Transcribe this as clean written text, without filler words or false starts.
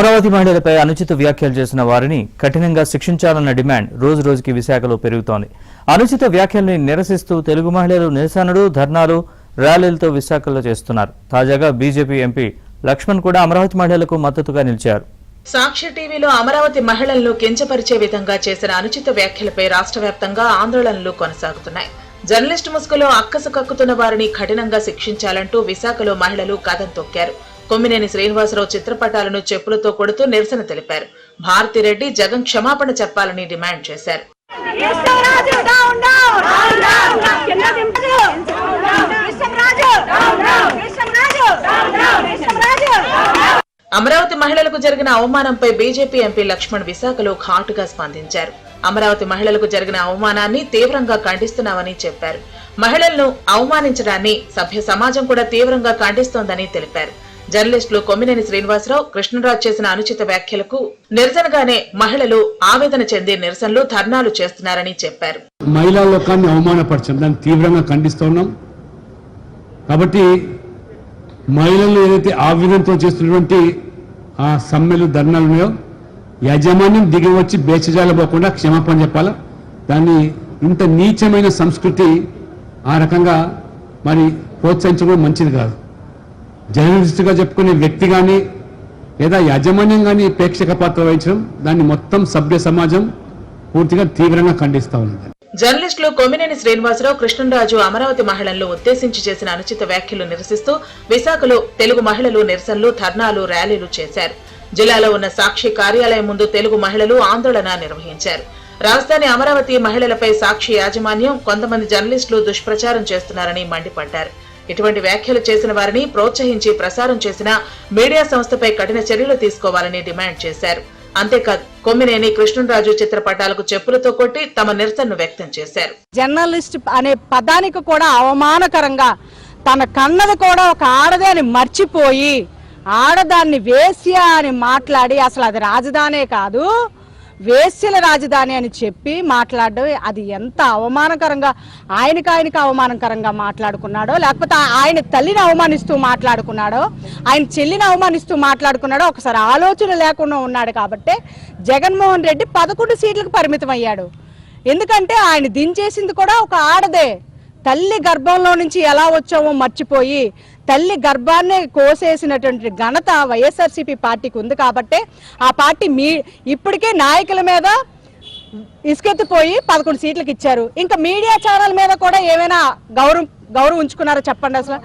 అమరావతి మహిళలపై అనుచిత వ్యాఖ్యలు చేసిన వారిని కఠినంగా శిక్షించాలన్న డిమాండ్ రోజు రోజుకి విశాఖలో పెరుగుతోంది. అనుచిత వ్యాఖ్యల్ని నిరసిస్తూ తెలుగు మహిళలు నిరసనలు, ధర్నాలు, ర్యాలీలతో విశాఖలో చేస్తున్నారు. తాజాగా బీజేపీ ఎంపీ లక్ష్మణ్ కూడా అమరావతి మహిళలకు మద్దతుగా నిలిచారు. సాక్షి టీవీలో అమరావతి మహిళలను కించపరిచే విధంగా చేసిన అనుచిత వ్యాఖ్యలపై రాష్ట్ర వ్యాప్తంగా ఆందోళనలు కొనసాగుతున్నాయి. జర్నలిస్టు ముసుగులో అక్కసు కక్కుతున్న వారిని కఠినంగా శిక్షించాలంటూ విశాఖలో మహిళలు కథం తొక్కారు. కొమ్మినేని శ్రీనివాసరావు చిత్రపటాలను చెప్పులతో కొడుతూ నిరసన తెలిపారు. భారతిరెడ్డి జగన్ క్షమాపణ చెప్పాలని డిమాండ్ చేశారు. అమరావతి మహిళలకు జరిగిన అవమానంపై బీజేపీ ఎంపీ లక్ష్మణ్ విశాఖలో ఘాటుగా స్పందించారు. అమరావతి మహిళలకు జరిగిన అవమానాన్ని తీవ్రంగా ఖండిస్తున్నామని చెప్పారు. మహిళలను అవమానించడాన్ని సభ్య సమాజం కూడా తీవ్రంగా ఖండిస్తోందని తెలిపారు. జర్నలిస్టులు కొమ్మినేని శ్రీనివాసరావు, కృష్ణరాజు చేసిన అనుచిత వ్యాఖ్యలకు నిరసనగానే మహిళలు ఆవేదన చెంది నిరసనలు, ధర్నాలు చేస్తున్నారని చెప్పారు. మహిళా లోకాన్ని అవమానపరచడం దాన్ని తీవ్రంగా ఖండిస్తున్నాం. కాబట్టి మహిళలు ఏదైతే ఆవేదనతో చేస్తున్నటువంటి ఆ సమ్మెలు, ధర్నాలు ఉన్నాయో యాజమాన్యం దిగి వచ్చి బేచజాలు పోకుండా క్షమాపణ చెప్పాలా. దాన్ని ఇంత నీచమైన సంస్కృతి ఆ రకంగా మరి ప్రోత్సహించడం మంచిది కాదు. జర్నలిస్టుగా చెప్పుకునే వ్యక్తి కానీ లేదా యాజమాన్యం కానీ ప్రేక్షక పాత్ర వహించడం దాన్ని మొత్తం సభ్య సమాజం పూర్తిగా తీవ్రంగా ఖండిస్తా ఉన్నది. జర్నలిస్టులు కొమ్మినేని శ్రీనివాసరావు, కృష్ణరాజు అమరావతి మహిళలను ఉద్దేశించి చేసిన అనుచిత వ్యాఖ్యలు నిరసిస్తూ విశాఖలో తెలుగు మహిళలు నిరసనలు, ధర్నాలు, ర్యాలీలు చేశారు. జిల్లాలో ఉన్న సాక్షి కార్యాలయం ముందు తెలుగు మహిళలు ఆందోళన నిర్వహించారు. రాజధాని అమరావతి మహిళలపై సాక్షి యాజమాన్యం, కొంతమంది జర్నలిస్టులు దుష్ప్రచారం చేస్తున్నారని మండిపడ్డారు. ఇటువంటి వ్యాఖ్యలు చేసిన వారిని ప్రోత్సహించి ప్రసారం చేసిన మీడియా సంస్థపై కఠిన చర్యలు తీసుకోవాలని డిమాండ్ చేశారు. అంతేకాదు కొమ్మినేని, కృష్ణరాజు చిత్రపటాలకు చెప్పులతో కొట్టి తమ నిరసనను వ్యక్తం చేశారు. జర్నలిస్ట్ అనే పదానికి కూడా అవమానకరంగా తన కన్నది కూడా ఒక ఆడదే అని మర్చిపోయి ఆడదాన్ని వేశ్య అని మాట్లాడి, అసలు అది రాజధానే కాదు వేశ్యల రాజధాని అని చెప్పి మాట్లాడడం అది ఎంత అవమానకరంగా ఆయనకి అవమానకరంగా మాట్లాడుకున్నాడో, లేకపోతే ఆయన తల్లిని అవమానిస్తూ మాట్లాడుకున్నాడో, ఆయన చెల్లిని అవమానిస్తూ మాట్లాడుకున్నాడో ఒకసారి ఆలోచన లేకుండా ఉన్నాడు. కాబట్టి జగన్మోహన్ రెడ్డి 11 సీట్లకు పరిమితం అయ్యాడు. ఎందుకంటే ఆయన దించేసింది కూడా ఒక ఆడదే. తల్లి గర్భంలో నుంచి ఎలా వచ్చామో మర్చిపోయి తల్లి గర్భాన్ని కోసేసినటువంటి ఘనత వైఎస్ఆర్సీపీ పార్టీకి ఉంది. కాబట్టి ఆ పార్టీ ఇప్పటికే నాయకుల మీద ఇసుకెత్తిపోయి 11 సీట్లకు ఇచ్చారు. ఇంకా మీడియా ఛానల్ మీద కూడా ఏమైనా గౌరవం ఉంచుకున్నారో చెప్పండి అసలు.